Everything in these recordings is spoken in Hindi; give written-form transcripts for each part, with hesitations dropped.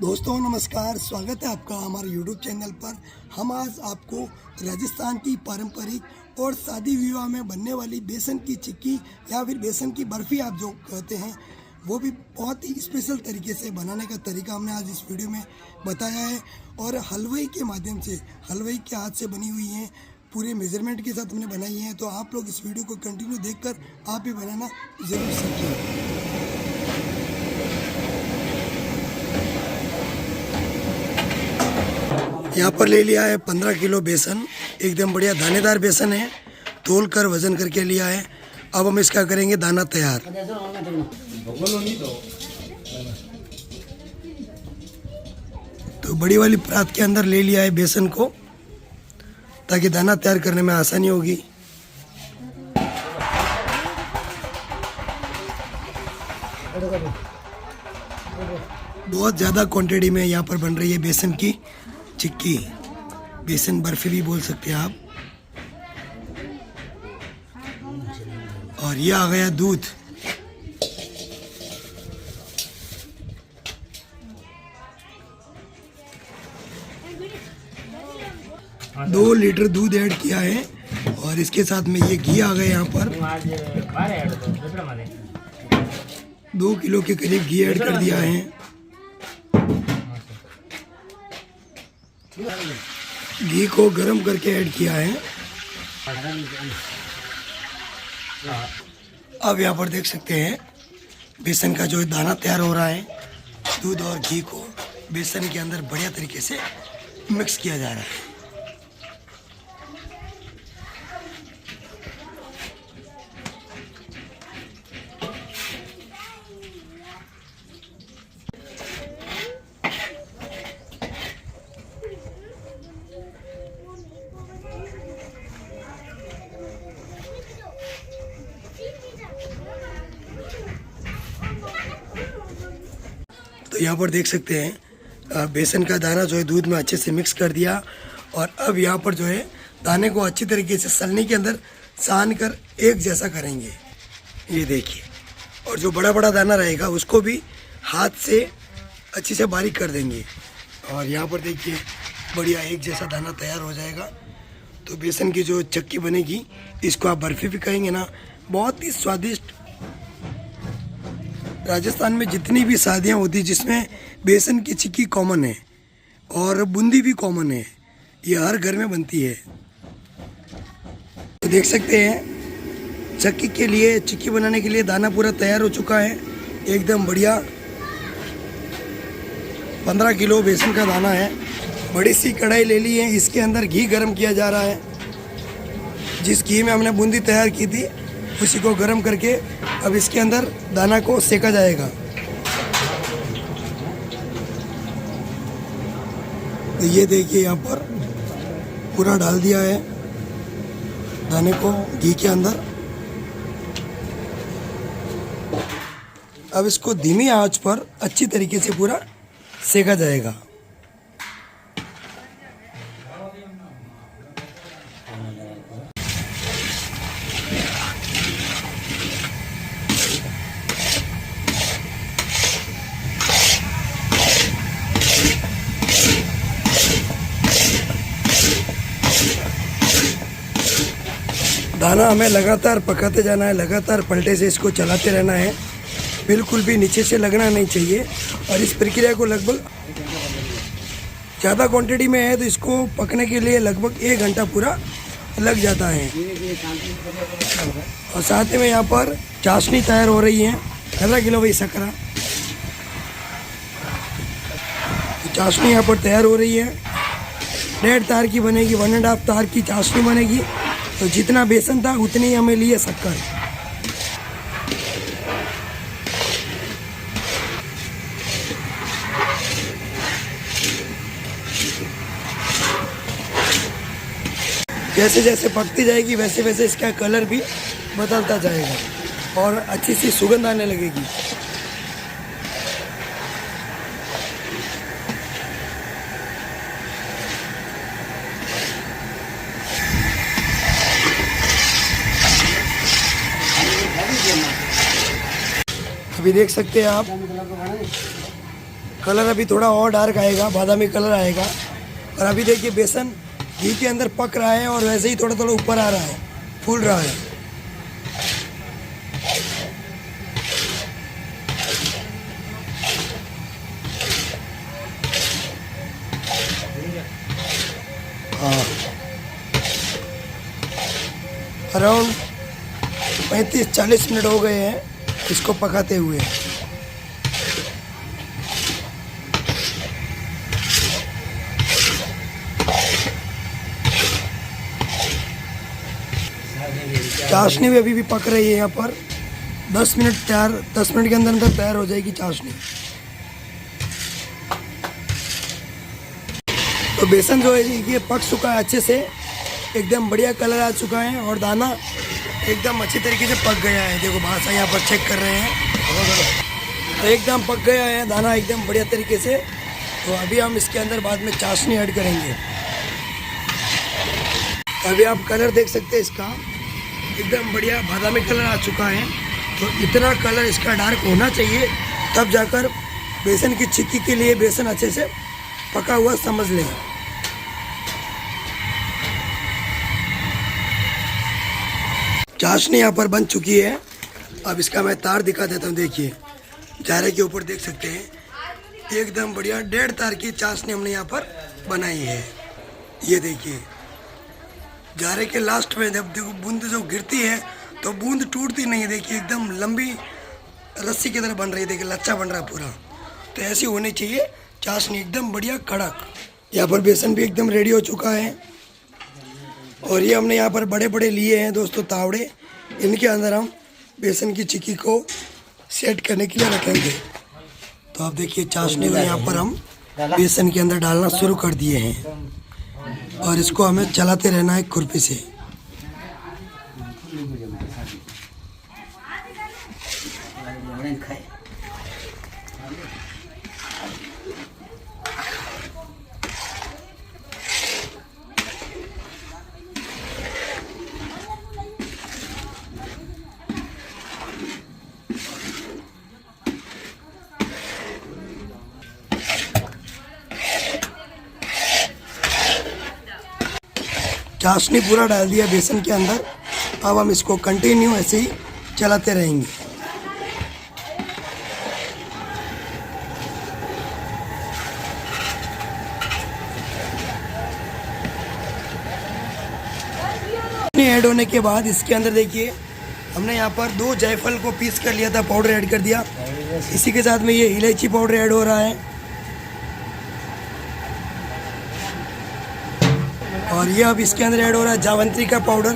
दोस्तों नमस्कार, स्वागत है आपका हमारे YouTube चैनल पर। हम आज आपको राजस्थान की पारंपरिक और शादी विवाह में बनने वाली बेसन की चिक्की या फिर बेसन की बर्फ़ी आप जो कहते हैं, वो भी बहुत ही स्पेशल तरीके से बनाने का तरीका हमने आज इस वीडियो में बताया है। और हलवाई के माध्यम से, हलवाई के हाथ से बनी हुई हैं, पूरे मेजरमेंट के साथ हमने बनाई हैं। तो आप लोग इस वीडियो को कंटिन्यू देखकर आप भी बनाना ज़रूर सीखें। यहाँ पर ले लिया है 15 किलो बेसन, एकदम बढ़िया दानेदार बेसन है, तोल कर वजन करके लिया है। अब हम इसका करेंगे दाना तैयार। तो बड़ी वाली परात के अंदर ले लिया है बेसन को, ताकि दाना तैयार करने में आसानी होगी। बहुत ज़्यादा क्वांटिटी में यहाँ पर बन रही है बेसन की चिक्की, बेसन बर्फी भी बोल सकते हैं आप। और ये आ गया दूध, दो लीटर दूध ऐड किया है। और इसके साथ में ये घी आ गया यहाँ पर 2 किलो के करीब घी ऐड कर दिया है। घी को गरम करके ऐड किया है। अब यहाँ पर देख सकते हैं बेसन का जो दाना तैयार हो रहा है। दूध और घी को बेसन के अंदर बढ़िया तरीके से मिक्स किया जा रहा है। तो यहाँ पर देख सकते हैं बेसन का दाना जो है दूध में अच्छे से मिक्स कर दिया। और अब यहाँ पर जो है दाने को अच्छी तरीके से सलनी के अंदर सान कर एक जैसा करेंगे, ये देखिए। और जो बड़ा बड़ा दाना रहेगा उसको भी हाथ से अच्छी से बारीक कर देंगे। और यहाँ पर देखिए बढ़िया एक जैसा दाना तैयार हो जाएगा। तो बेसन की जो चक्की बनेगी, इसको आप बर्फ़ी भी कहेंगे ना, बहुत ही स्वादिष्ट। राजस्थान में जितनी भी शादियाँ होती जिसमें बेसन की चिक्की कॉमन है और बूंदी भी कॉमन है, ये हर घर में बनती है। तो देख सकते हैं चक्की के लिए, चिक्की बनाने के लिए दाना पूरा तैयार हो चुका है, एकदम बढ़िया। 15 किलो बेसन का दाना है। बड़ी सी कढ़ाई ले ली है, इसके अंदर घी गरम किया जा रहा है। जिस घी में हमने बूंदी तैयार की थी उसी को गरम करके अब इसके अंदर दाना को सेका जाएगा। तो ये देखिए यहाँ पर पूरा डाल दिया है दाने को घी के अंदर। अब इसको धीमी आंच पर अच्छी तरीके से पूरा सेका जाएगा। दाना हमें लगातार पकाते जाना है, लगातार पलटे से इसको चलाते रहना है, बिल्कुल भी नीचे से लगना नहीं चाहिए। और इस प्रक्रिया को लगभग ज़्यादा क्वांटिटी में है तो इसको पकने के लिए लगभग 1 घंटा पूरा लग जाता है। और साथ में यहाँ पर चाशनी तैयार हो रही है, 15 किलो वही सकरा। तो चाशनी यहाँ पर तैयार हो रही है, 1.5 तार की बनेगी, 1.5 तार की चाशनी बनेगी। तो जितना बेसन था उतनी ही हमें लिए शक्कर। जैसे जैसे पकती जाएगी वैसे वैसे इसका कलर भी बदलता जाएगा और अच्छी सी सुगंध आने लगेगी। अभी देख सकते हैं आप कलर अभी थोड़ा और डार्क आएगा, बादामी कलर आएगा। और अभी देखिए बेसन घी के अंदर पक रहा है और वैसे ही थोड़ा थोड़ा ऊपर आ रहा है, फूल रहा है। हाँ, अराउंड 35-40 मिनट हो गए हैं इसको पकाते हुए। चाशनी भी अभी भी पक रही है यहाँ पर। 10 मिनट के अंदर अंदर तैयार हो जाएगी चाशनी। तो बेसन जो है ये पक चुका है अच्छे से, एकदम बढ़िया कलर आ चुका है और दाना एकदम अच्छी तरीके से पक गया है। देखो भाषा यहाँ पर चेक कर रहे हैं, तो एकदम पक गया है दाना एकदम बढ़िया तरीके से। तो अभी हम इसके अंदर बाद में चाशनी ऐड करेंगे। अभी आप कलर देख सकते हैं इसका, एकदम बढ़िया बादामी कलर आ चुका है। तो इतना कलर इसका डार्क होना चाहिए, तब जाकर बेसन की चिक्की के लिए बेसन अच्छे से पका हुआ समझ लें। चाशनी यहाँ पर बन चुकी है। अब इसका मैं तार दिखा देता हूँ। देखिए जारे के ऊपर देख सकते हैं एकदम बढ़िया 1.5 तार की चाशनी हमने यहाँ पर बनाई है। ये देखिए जारे के लास्ट में जब देखो बूंद जो गिरती है तो बूंद टूटती नहीं है। देखिए एकदम लंबी रस्सी की तरह बन रही है। देखिए लच्छा बन रहा है पूरा। तो ऐसी होनी चाहिए चाशनी, एकदम बढ़िया कड़क। यहाँ पर बेसन भी एकदम रेडी हो चुका है। और ये हमने यहाँ पर बड़े बड़े लिए हैं दोस्तों तावड़े। इनके अंदर हम बेसन की चिक्की को सेट करने के लिए रखेंगे। तो आप देखिए चाशनी को यहाँ पर हम बेसन के अंदर डालना शुरू कर दिए हैं और इसको हमें चलाते रहना है खुरपी से। चाशनी पूरा डाल दिया बेसन के अंदर। अब हम इसको कंटिन्यू ऐसे ही चलाते रहेंगे। ऐड होने के बाद इसके अंदर देखिए हमने यहाँ पर 2 जायफल को पीस कर लिया था, पाउडर ऐड कर दिया। इसी के साथ में ये इलायची पाउडर ऐड हो रहा है और ये अब इसके अंदर ऐड हो रहा है जावंत्री का पाउडर।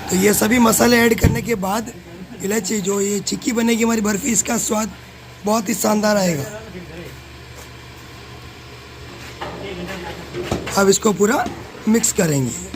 तो ये सभी मसाले ऐड करने के बाद इलायची जो ये चिक्की बनेगी हमारी बर्फी, इसका स्वाद बहुत ही शानदार आएगा। अब इसको पूरा मिक्स करेंगे।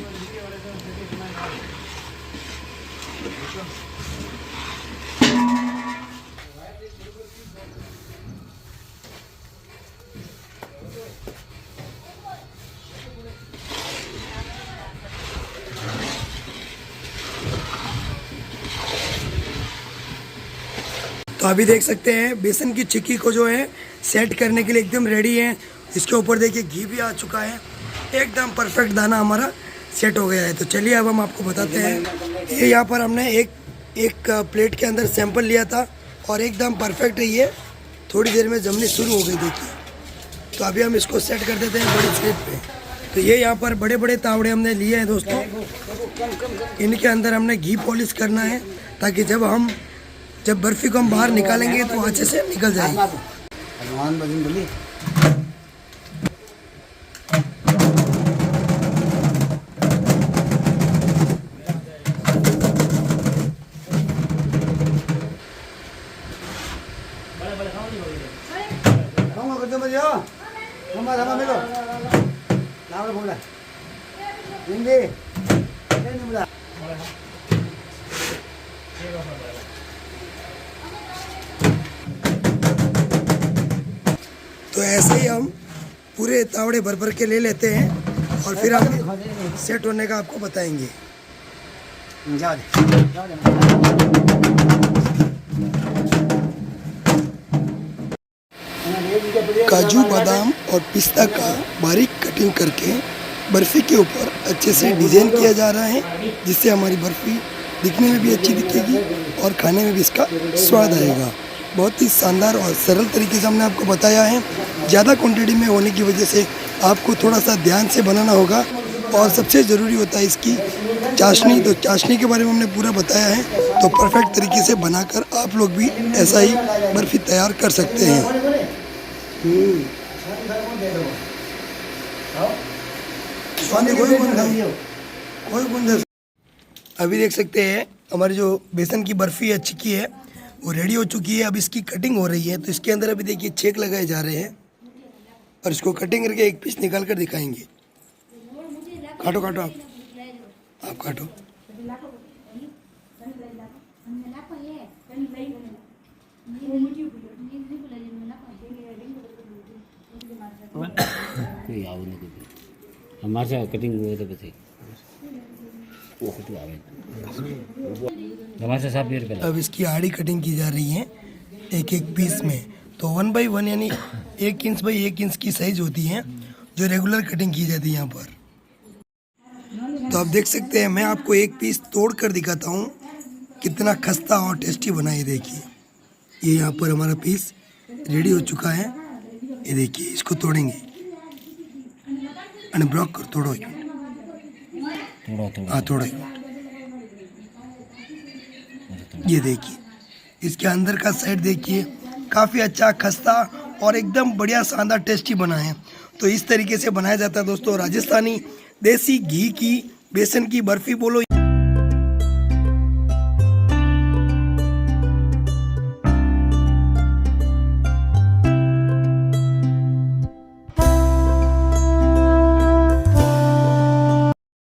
तो अभी देख सकते हैं बेसन की चिक्की को जो है सेट करने के लिए एकदम रेडी है। इसके ऊपर देखिए घी भी आ चुका है, एकदम परफेक्ट दाना हमारा सेट हो गया है। तो चलिए अब हम आपको बताते हैं। ये यहाँ पर हमने एक प्लेट के अंदर सैंपल लिया था और एकदम परफेक्ट है ये। थोड़ी देर में जमनी शुरू हो गई देखिए। तो अभी हम इसको सेट कर देते हैं बड़ी प्लेट पे। तो ये यहाँ पर बड़े बड़े तावड़े हमने लिए हैं दोस्तों। इनके अंदर हमने घी पॉलिश करना है ताकि जब बर्फी को हम बाहर निकालेंगे तो अच्छे से निकल जाएगी। तो ऐसे ही हम पूरे तावड़े भर भर के ले लेते हैं और फिर हम सेट होने का आपको बताएंगे। काजू बादाम और पिस्ता का बारीक कटिंग करके बर्फ़ी के ऊपर अच्छे से डिज़ाइन किया जा रहा है, जिससे हमारी बर्फ़ी दिखने में भी अच्छी दिखेगी और खाने में भी इसका स्वाद आएगा। बहुत ही शानदार और सरल तरीके से हमने आपको बताया है। ज़्यादा क्वांटिटी में होने की वजह से आपको थोड़ा सा ध्यान से बनाना होगा और सबसे ज़रूरी होता है इसकी चाशनी। तो चाशनी के बारे में हमने पूरा बताया है, तो परफेक्ट तरीके से बनाकर आप लोग भी ऐसा ही बर्फ़ी तैयार कर सकते हैं। अभी देख सकते हैं हमारी जो बेसन की बर्फ़ी है चिक्की है वो रेडी हो चुकी है। अब इसकी कटिंग हो रही है, तो इसके अंदर अभी देखिए छेक लगाए जा रहे हैं और इसको कटिंग करके एक पीस निकाल कर दिखाएंगे। काटो काटो आप काटो। हमारे से कटिंग हुए तो बताइए हमारे से साफ पीर अब इसकी आड़ी कटिंग की जा रही है एक एक पीस में। तो 1 बाई 1 यानी 1 इंच बाई 1 इंच की साइज होती है जो रेगुलर कटिंग की जाती है यहाँ पर। तो आप देख सकते हैं, मैं आपको एक पीस तोड़ कर दिखाता हूँ कितना खस्ता और टेस्टी बना है। देखिए ये यहाँ पर हमारा पीस रेडी हो चुका है। ये देखिए इसको तोड़ेंगे, अनब्लॉक कर तोड़ो हाँ तोड़ो। ये देखिए इसके अंदर का साइड देखिए काफ़ी अच्छा खस्ता और एकदम बढ़िया शानदार टेस्टी बना है। तो इस तरीके से बनाया जाता है दोस्तों राजस्थानी देसी घी की बेसन की बर्फ़ी बोलो